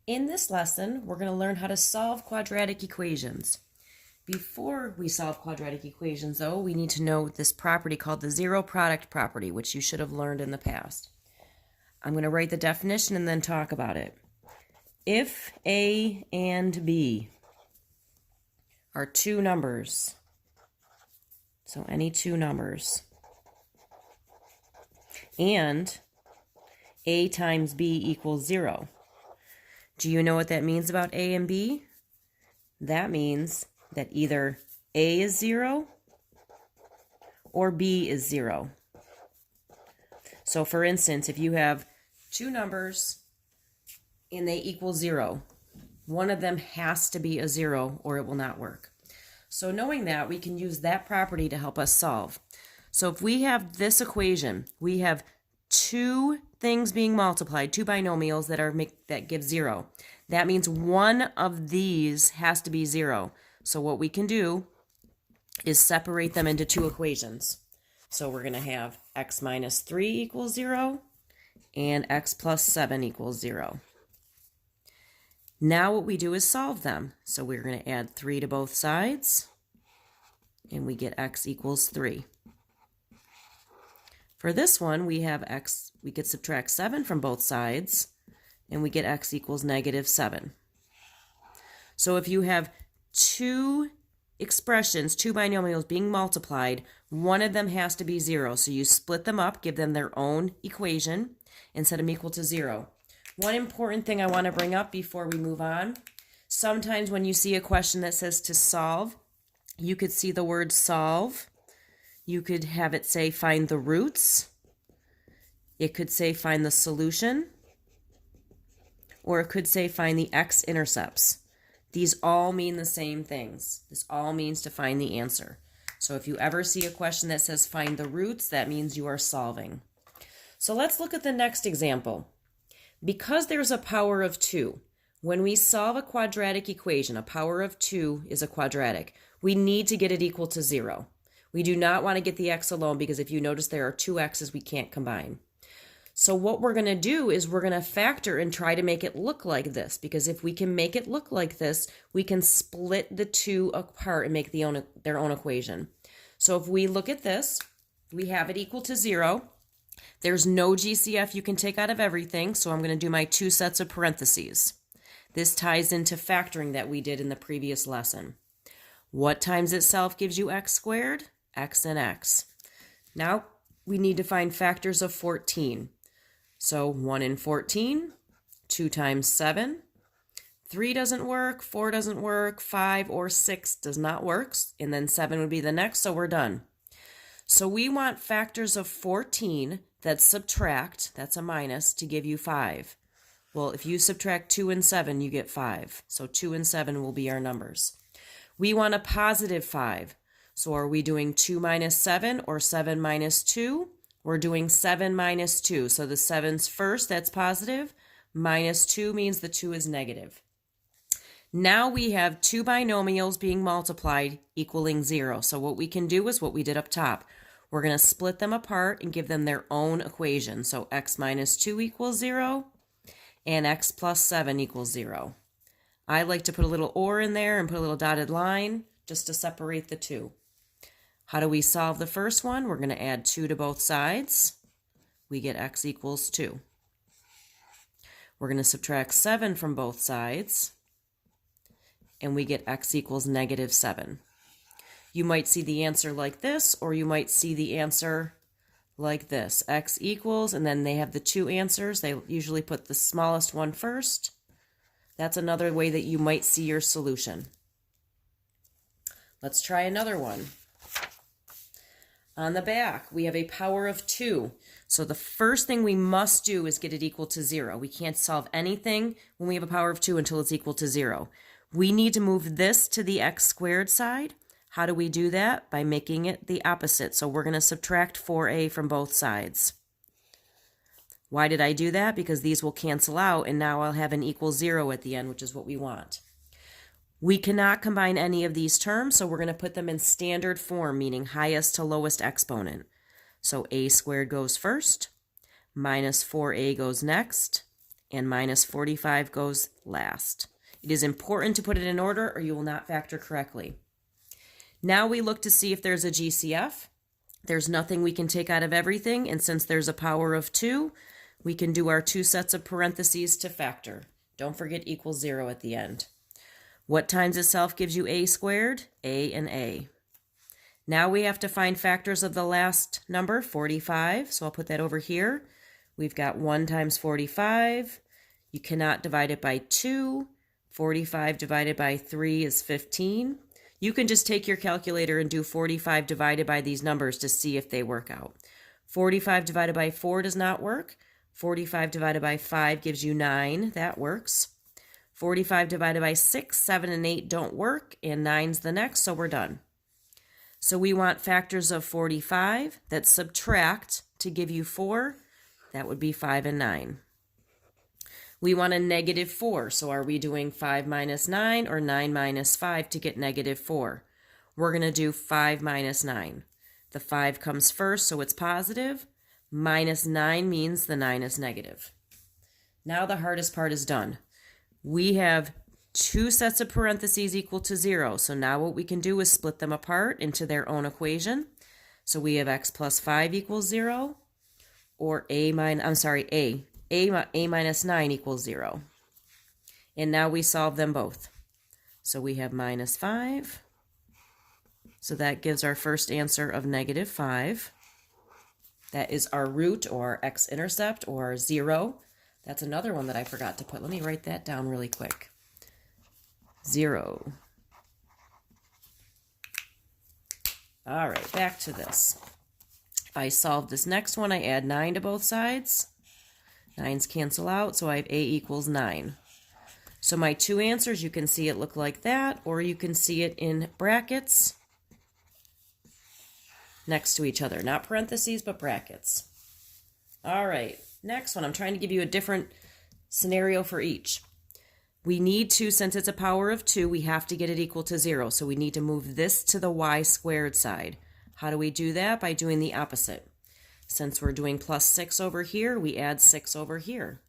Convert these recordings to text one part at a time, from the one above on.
In this lesson, we're going to learn how to solve quadratic equations. Before we solve quadratic equations, though, we need to know this property called the zero product property, which you should have learned in the past. I'm going to write the definition and then talk about it. If A and B are two numbers, so any two numbers, and A times B equals 0. Do you know what that means about A and B? That means that either A is 0 or B is 0. So for instance, if you have two numbers and they equal 0, one of them has to be a 0 or it will not work. So knowing that, we can use that property to help us solve. So if we have this equation, we have two things being multiplied, two binomials that give 0. That means one of these has to be 0. So what we can do is separate them into two equations. So we're going to have x minus 3 equals 0 and x plus 7 equals 0. Now what we do is solve them. So we're going to add 3 to both sides, and we get x equals 3. For this one, we have x, we could subtract 7 from both sides, and we get x equals negative 7. So if you have two expressions, two binomials being multiplied, one of them has to be 0. So you split them up, give them their own equation, and set them equal to 0. One important thing I want to bring up before we move on, sometimes when you see a question that says to solve, you could see the word solve. You could have it say find the roots. It could say find the solution. Or it could say find the x-intercepts. These all mean the same things. This all means to find the answer. So if you ever see a question that says find the roots, that means you are solving. So let's look at the next example. Because there's a power of 2, when we solve a quadratic equation, a power of 2 is a quadratic, we need to get it equal to 0. We do not want to get the x alone because if you notice there are two x's we can't combine. So what we're going to do is we're going to factor and try to make it look like this, because if we can make it look like this, we can split the two apart and make their own equation. So if we look at this, we have it equal to 0. There's no GCF you can take out of everything, so I'm going to do my two sets of parentheses. This ties into factoring that we did in the previous lesson. What times itself gives you x squared? X and x. Now we need to find factors of 14. So 1 in 14, 2 times 7, 3 doesn't work, 4 doesn't work, 5 or 6 does not work, and then 7 would be the next, so we're done. So we want factors of 14 that subtract, that's a minus, to give you 5. Well, if you subtract 2 and 7, you get 5. So 2 and 7 will be our numbers. We want a positive 5. So are we doing 2 minus 7 or 7 minus 2? We're doing 7 minus 2. So the 7's first, that's positive. Minus 2 means the 2 is negative. Now we have two binomials being multiplied equaling 0. So what we can do is what we did up top. We're going to split them apart and give them their own equation. So x minus 2 equals 0 and x plus 7 equals 0. I like to put a little or in there and put a little dotted line just to separate the two. How do we solve the first one? We're going to add 2 to both sides. We get x equals 2. We're going to subtract 7 from both sides, and we get x equals negative 7. You might see the answer like this, or you might see the answer like this. X equals, and then they have the two answers. They usually put the smallest one first. That's another way that you might see your solution. Let's try another one. On the back, we have a power of 2. So the first thing we must do is get it equal to 0. We can't solve anything when we have a power of 2 until it's equal to 0. We need to move this to the x squared side. How do we do that? By making it the opposite. So we're going to subtract 4a from both sides. Why did I do that? Because these will cancel out, and now I'll have an equal 0 at the end, which is what we want. We cannot combine any of these terms, so we're going to put them in standard form, meaning highest to lowest exponent. So a squared goes first, minus 4a goes next, and minus 45 goes last. It is important to put it in order or you will not factor correctly. Now we look to see if there's a GCF. There's nothing we can take out of everything, and since there's a power of 2, we can do our 2 sets of parentheses to factor. Don't forget equals 0 at the end. What times itself gives you a squared? A and a. Now we have to find factors of the last number, 45, so I'll put that over here. We've got 1 times 45. You cannot divide it by 2. 45 divided by 3 is 15. You can just take your calculator and do 45 divided by these numbers to see if they work out. 45 divided by 4 does not work. 45 divided by 5 gives you 9. That works. 45 divided by 6, 7, and 8 don't work, and 9's the next, so we're done. So we want factors of 45 that subtract to give you 4. That would be 5 and 9. We want a negative 4, so are we doing 5 minus 9 or 9 minus 5 to get negative 4? We're going to do 5 minus 9. The 5 comes first, so it's positive. Minus 9 means the 9 is negative. Now the hardest part is done. We have 2 sets of parentheses equal to 0, so now what we can do is split them apart into their own equation. So we have x plus 5 equals 0, or a minus 9 equals 0. And now we solve them both. So we have minus 5. So that gives our first answer of negative 5. That is our root or x-intercept or 0. That's another one that I forgot to put. Let me write that down really quick. 0. All right, back to this. If I solve this next one, I add 9 to both sides. 9's cancel out, so I have a equals 9. So my 2 answers, you can see it look like that, or you can see it in brackets next to each other. Not parentheses, but brackets. All right, next one. I'm trying to give you a different scenario for each. We need to, since it's a power of 2, we have to get it equal to 0. So we need to move this to the y squared side. How do we do that? By doing the opposite. Since we're doing plus 6 over here, we add 6 over here.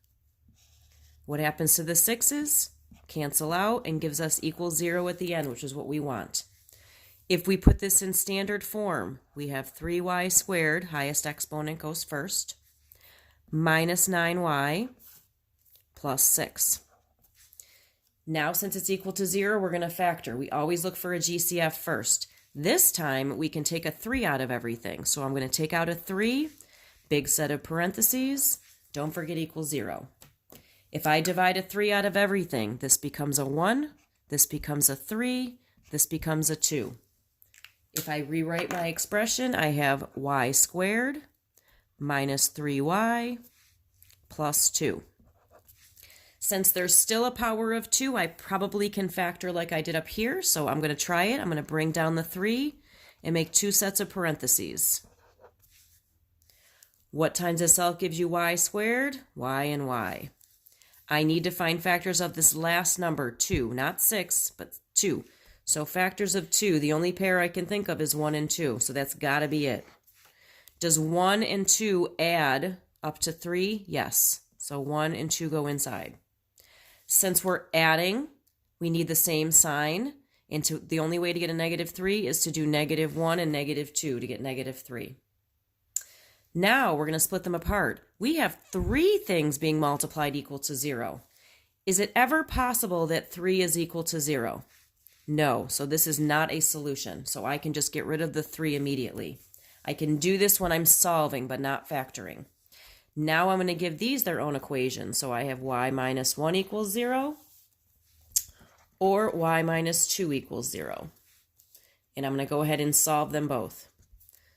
What happens to the 6's? Cancel out and gives us equals 0 at the end, which is what we want. If we put this in standard form, we have 3y squared, highest exponent goes first, minus 9y plus 6. Now, since it's equal to 0, we're going to factor. We always look for a GCF first. This time, we can take a 3 out of everything. So I'm going to take out a 3, big set of parentheses. Don't forget equals 0. If I divide a 3 out of everything, this becomes a 1, this becomes a 3, this becomes a 2. If I rewrite my expression, I have y squared minus 3y plus 2. Since there's still a power of 2, I probably can factor like I did up here, so I'm going to try it. I'm going to bring down the 3 and make 2 sets of parentheses. What times itself gives you y squared? Y and y. I need to find factors of this last number, 2, not 6, but 2. So factors of 2, the only pair I can think of is 1 and 2, so that's got to be it. Does 1 and 2 add up to 3? Yes. So 1 and 2 go inside. Since we're adding, we need the same sign. And the only way to get a negative 3 is to do negative 1 and negative 2 to get negative 3. Now we're going to split them apart. We have 3 things being multiplied equal to 0. Is it ever possible that 3 is equal to 0? No, so this is not a solution. So I can just get rid of the 3 immediately. I can do this when I'm solving, but not factoring. Now I'm going to give these their own equation. So I have y minus 1 equals 0 or y minus 2 equals 0. And I'm going to go ahead and solve them both.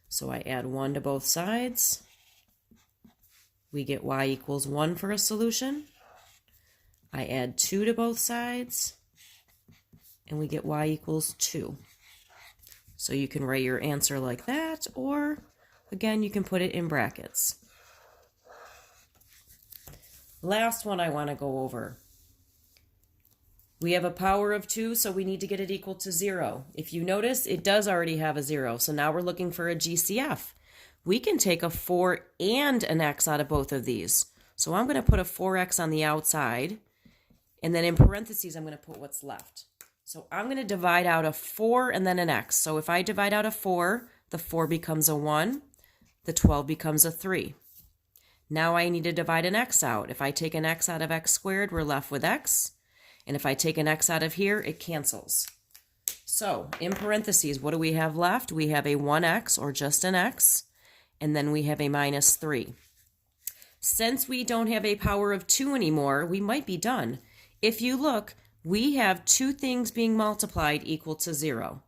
So I add 1 to both sides. We get y equals 1 for a solution. I add 2 to both sides. And we get y equals 2. So you can write your answer like that, or again, you can put it in brackets. Last one I want to go over. We have a power of 2, so we need to get it equal to 0. If you notice, it does already have a 0, so now we're looking for a GCF. We can take a 4 and an x out of both of these. So I'm going to put a 4x on the outside, and then in parentheses, I'm going to put what's left. So I'm going to divide out a 4 and then an x. So if I divide out a 4, the 4 becomes a 1, the 12 becomes a 3. Now I need to divide an x out. If I take an x out of x squared, we're left with x. And if I take an x out of here, it cancels. So in parentheses, what do we have left? We have a 1x, or just an x, and then we have a minus 3. Since we don't have a power of 2 anymore, we might be done. If you look, we have two things being multiplied equal to 0.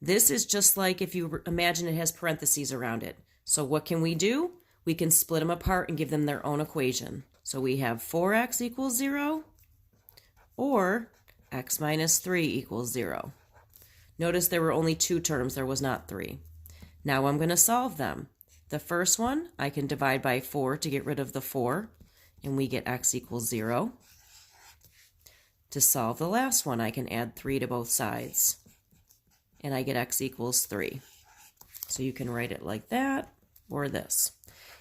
This is just like if you imagine it has parentheses around it. So what can we do? We can split them apart and give them their own equation. So we have 4x equals 0, or x minus 3 equals 0. Notice there were only two terms, there was not 3. Now I'm going to solve them. The first one, I can divide by 4 to get rid of the 4, and we get x equals 0. To solve the last one, I can add 3 to both sides, and I get x equals 3. So you can write it like that, or this.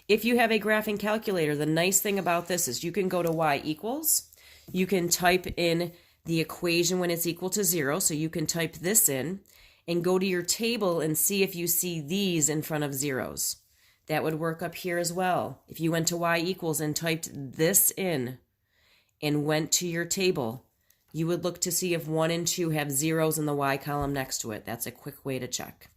If you have a graphing calculator, the nice thing about this is you can go to y equals. You can type in the equation when it's equal to 0, so you can type this in, and go to your table and see if you see these in front of zeros. That would work up here as well. If you went to y equals and typed this in and went to your table, you would look to see if 1 and 2 have zeros in the y column next to it. That's a quick way to check.